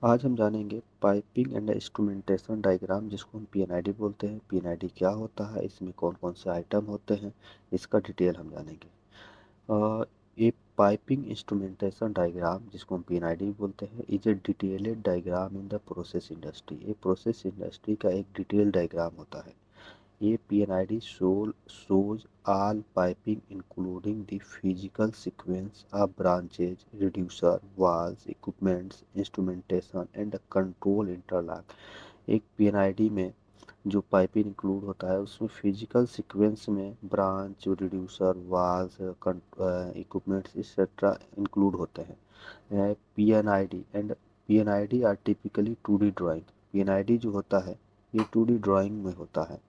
आज हम जानेंगे पाइपिंग एंड इंस्ट्रूमेंटेशन डायग्राम, जिसको हम पीएनआईडी बोलते हैं। पीएनआईडी क्या होता है, इसमें कौन कौन से आइटम होते हैं, इसका डिटेल हम जानेंगे। ए पाइपिंग इंस्ट्रूमेंटेशन डायग्राम, जिसको हम पीएनआईडी बोलते हैं, is a detailed diagram in the process industry. ये प्रोसेस इंडस्ट्री का एक डिटेल डायग्राम होता है। ये PNID shows all piping including the physical sequence of branches, reducer, valves, equipments, instrumentation and control interlock। एक PNID में जो पाइपिंग इंक्लूड होता है उसमें फिजिकल सीक्वेंस में branch, reducer, valves, equipments etcetera include होते हैं। PNID are typically 2D drawing. PNID जो होता है ये 2D ड्राइंग में होता है।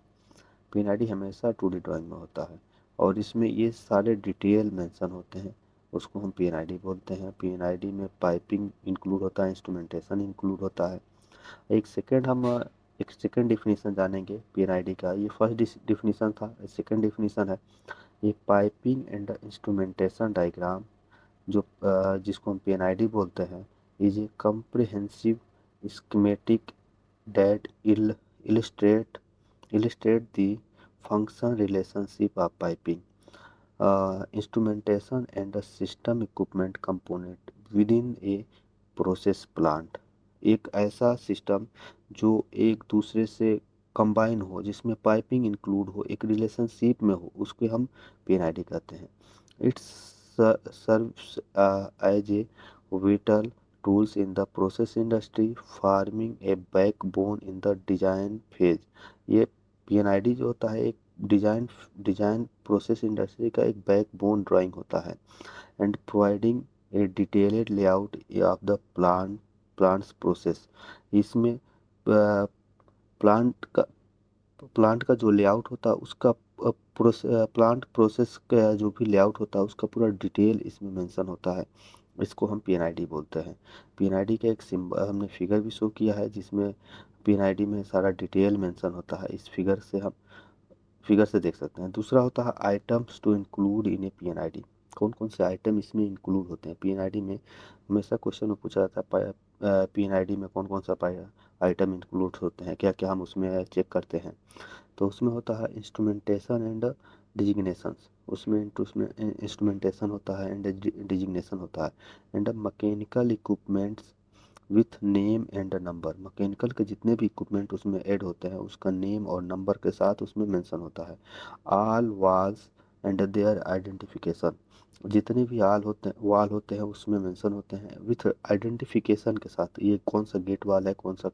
पीएनआईडी हमेशा 2D ड्राइंग में होता है और इसमें ये सारे डिटेल मेंशन होते हैं, उसको हम पीएनआईडी बोलते हैं। पीएनआईडी में पाइपिंग इंक्लूड होता है, इंस्ट्रूमेंटेशन इंक्लूड होता है। एक सेकंड डिफिनीशन जानेंगे पीएनआईडी का। ये फर्स्ट डिफिनीशन था, सेकंड डिफिनीशन है ये पाइपिंग एंड इंस्ट्रूमेंटेशन डायग्राम, जो जिसको हम पीएनआईडी बोलते हैं, is a comprehensive schematic that illustrate the function relationship of piping, instrumentation and the system equipment component within a process plant। एक ऐसा सिस्टम जो एक दूसरे से कंबाइन हो, जिसमें पाइपिंग इंक्लूड हो, एक रिलेशनशिप में हो, उसको हम पीएनआईडी कहते हैं। It's serves as a vital tools in the process industry, forming a backbone in the design phase। ये पीएनआईडी जो होता है एक डिजाइन प्रोसेस इंडस्ट्री का एक बैकबोन ड्राइंग होता है, and providing A detailed layout of the plants process. इसमें प्लांट का प्लांट का जो लेआउट होता है उसका प्लांट प्रोसेस का जो भी लेआउट होता है उसका पूरा डिटेल इसमें मेंशन होता है। इसको हम पीएनआईडी बोलते हैं। पीएनआईडी का एक सिंबल हमने फिगर भी शो किया है, जिसमें पीएनआईडी में सारा डिटेल मेंशन होता है। इस फिगर से देख सकते हैं। दूसरा होता है आइटम्स टू इंक्लूड इन ए पीएनआईडी। कौन कौन से आइटम इसमें इंक्लूड होते हैं पीएनआईडी में। हमेशा क्वेश्चन में पूछा जाता है पीएनआईडी में कौन कौन सा आइटम इंक्लूड होते हैं, क्या क्या हम उसमें चेक करते हैं। तो उसमें होता है इंस्ट्रूमेंटेशन एंड डिजिग्नेशंस। उसमें इंस्ट्रूमेंटेशन होता है एंड डिजिग्नेशन होता है। And mechanical equipments with name and number. Mechanical के जितने भी इक्विपमेंट उसमें ऐड होते हैं उसका नेम और नंबर के साथ उसमें मेंशन होता है। All valves and their identification. जितने भी वाल होते हैं उसमें मेंशन होते हैं विथ आइडेंटिफिकेशन के साथ। ये कौन सा गेट वाल है, कौन सा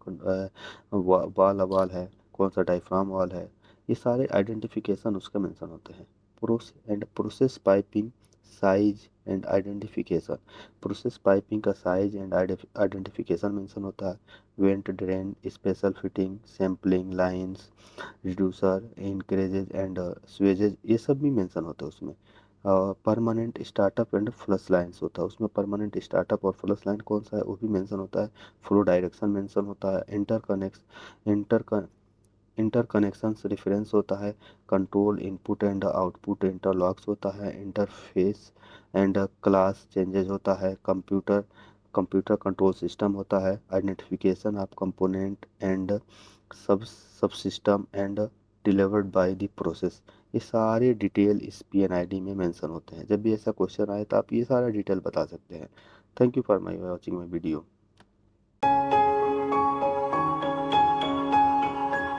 वाल है, कौन सा डायफ्राम वाल है, ये सारे आइडेंटिफिकेशन उसके मेंशन होते हैं। Process piping size and identification. Process piping का साइज एंड आइडेंटिफिकेशन मेंशन होता है। Vent drain, special fitting, sampling lines, reducer, increasers and swages, ये सब भी मेंशन होता है उसमें। Permanent startup and flush lines होता है उसमें। परमानेंट स्टार्टअप और फ्लश लाइन कौन सा है वो भी मेंशन होता है। फ्लो डायरेक्शन मेंशन होता है। इंटर इंटरकनेक्शंस रेफरेंस होता है। Control input and output interlocks होता है। इंटरफेस एंड क्लास चेंजेस होता है। कंप्यूटर कंट्रोल सिस्टम होता है। आइडेंटिफिकेशन ऑफ कंपोनेंट एंड सब system and delivered by the process. ये सारे डिटेल इस पीएनआईडी में मेंशन होते हैं। जब भी ऐसा क्वेश्चन आए तो आप ये सारा डिटेल बता सकते हैं। Thank you for my watching my video.